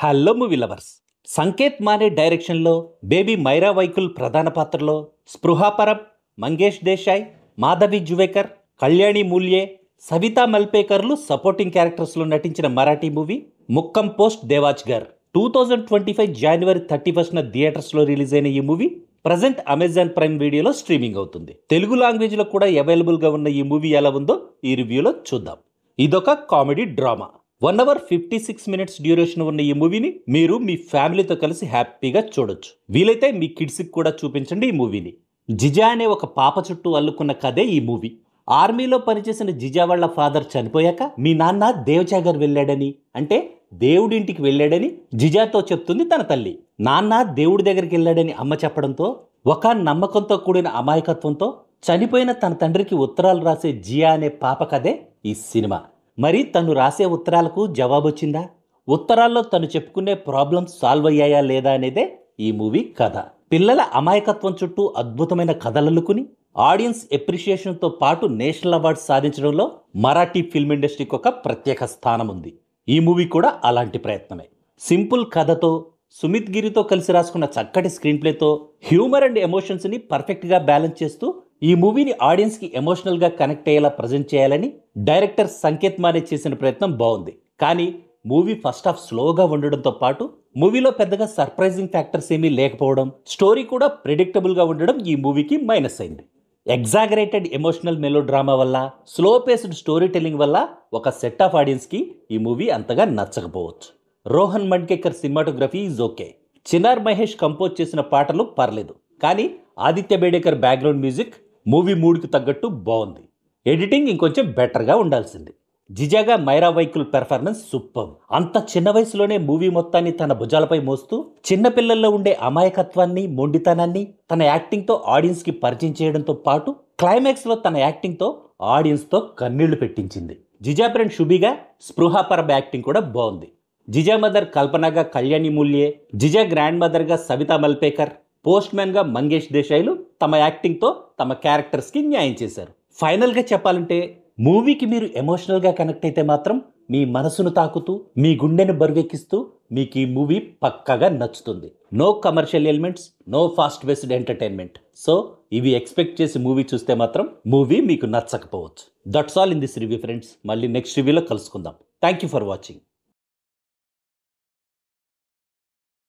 Hello movie lovers. Sanket మానే డైరెక్షన్లో baby Myra వైకుల్ ప్రధాన పాత్రలో స్పృహా పరబ్, మంగేష్ దేశాయ్, మాధవి జువేకర్, కళ్యాణి మూల్యే, సవితా మల్పేకర్లు సపోర్టింగ్ క్యారెక్టర్స్లో నటించిన మరాఠీ మూవీ ముక్కం పోస్ట్ దేవాజ్ గర్. 2025 జనవరి 31న థియేటర్స్లో రిలీజ్ అయిన ఈ మూవీ ప్రజెంట్ అమెజాన్ ప్రైమ్ వీడియోలో స్ట్రీమింగ్ అవుతుంది. తెలుగు లాంగ్వేజ్లో కూడా అవైలబుల్గా ఉన్న ఈ మూవీ ఎలా ఉందో ఈ రివ్యూలో చూద్దాం. ఇదొక comedy drama. 1 hour 56 minutes duration ఉన్న ఈ మూవీని మీరు మీ ఫ్యామిలీతో కలిసి హ్యాపీగా చూడొచ్చు. వీలైతే మీ కిడ్స్కి కూడా చూపించండి ఈ మూవీని. జిజా అనే ఒక పాప చుట్టూ అల్లుకున్న కథే ఈ మూవీ. ఆర్మీలో పనిచేసిన జిజా వాళ్ళ ఫాదర్ చనిపోయాక మీ నాన్న దేవచాగర్ వెళ్ళాడని, అంటే దేవుడింటికి వెళ్ళాడని జిజాతో చెప్తుంది తన తల్లి. నాన్న దేవుడి దగ్గరికి వెళ్ళాడని అమ్మ చెప్పడంతో ఒక నమ్మకంతో కూడిన అమాయకత్వంతో చనిపోయిన తన తండ్రికి ఉత్తరాలు రాసే జియా అనే పాప కథే ఈ సినిమా. మరి తను రాసే ఉత్తరాలకు జవాబు వచ్చిందా? ఉత్తరాల్లో తను చెప్పుకునే ప్రాబ్లమ్స్ సాల్వ్ అయ్యాయా లేదా అనేదే ఈ మూవీ కథ. పిల్లల అమాయకత్వం చుట్టూ అద్భుతమైన కథలల్లుకుని ఆడియన్స్ ఎప్రిషియేషన్తో పాటు నేషనల్ అవార్డ్స్ సాధించడంలో మరాఠీ ఫిల్మ్ ఇండస్ట్రీకి ఒక ప్రత్యేక స్థానం ఉంది. ఈ మూవీ కూడా అలాంటి ప్రయత్నమే. సింపుల్ కథతో, సుమిత్ గిరితో కలిసి రాసుకున్న చక్కటి స్క్రీన్ ప్లేతో, హ్యూమర్ అండ్ ఎమోషన్స్ని పర్ఫెక్ట్గా బ్యాలెన్స్ చేస్తూ ఈ మూవీని ఆడియన్స్కి ఎమోషనల్గా కనెక్ట్ అయ్యేలా ప్రజెంట్ చేయాలని డైరెక్టర్ సంకేత్ మానే చేసిన ప్రయత్నం బాగుంది. కానీ మూవీ ఫస్ట్ హాఫ్ స్లోగా ఉండడంతో పాటు మూవీలో పెద్దగా సర్ప్రైజింగ్ ఫ్యాక్టర్స్ ఏమీ లేకపోవడం, స్టోరీ కూడా ప్రిడిక్టబుల్గా ఉండడం ఈ మూవీకి మైనస్ అయింది. ఎగ్జాగరేటెడ్ ఎమోషనల్ మెలో డ్రామా వల్ల, స్లో పేస్డ్ స్టోరీ టెల్లింగ్ వల్ల ఒక సెట్ ఆఫ్ ఆడియన్స్కి ఈ మూవీ అంతగా నచ్చకపోవచ్చు. Rohan Mandkekar cinematography is okay. Chinar Mahesh compose చేసిన పాటలు పర్లేదు, కానీ Aditya Bedekar background music movie మూడ్కి తగ్గట్టు బాగుంది. ఎడిటింగ్ ఇంకొంచెం బెటర్గా ఉండాల్సింది. జిజాగా మైరా వైకుల్ పెర్ఫార్మెన్స్ సూపర్. అంత చిన్న వయసులోనే మూవీ మొత్తాన్ని తన భుజాలపై మోస్తూ చిన్నపిల్లల్లో ఉండే అమాయకత్వాన్ని, మొండితనాన్ని తన యాక్టింగ్తో ఆడియన్స్కి పరిచయం చేయడంతో పాటు క్లైమాక్స్లో తన యాక్టింగ్తో ఆడియన్స్తో కన్నీళ్లు పెట్టించింది. జిజా ఫ్రెండ్ షుబీగా స్పృహా పరబ్ యాక్టింగ్ కూడా బాగుంది. జిజా మదర్ కల్పనగా కళ్యాణి మూల్యే, జిజా గ్రాండ్ మదర్గా సవితా మల్పేకర్, పోస్ట్ మ్యాన్గా మంగేష్ దేశాయ్లు తమ యాక్టింగ్తో తమ క్యారెక్టర్స్కి న్యాయం చేశారు. ఫైనల్గా చెప్పాలంటే మూవీకి మీరు ఎమోషనల్గా కనెక్ట్ అయితే మాత్రం మీ మనసును తాకుతూ, మీ గుండెను బరువెక్కిస్తూ మీకు ఈ మూవీ పక్కాగా నచ్చుతుంది. No commercial elements, no fast based entertainment. So ఇవి ఎక్స్పెక్ట్ చేసి మూవీ చూస్తే మాత్రం మూవీ మీకు నచ్చకపోవచ్చు. That's all in this review friends. మళ్ళీ నెక్స్ట్ రివ్యూలో కలుసుకుందాం. Thank you for watching.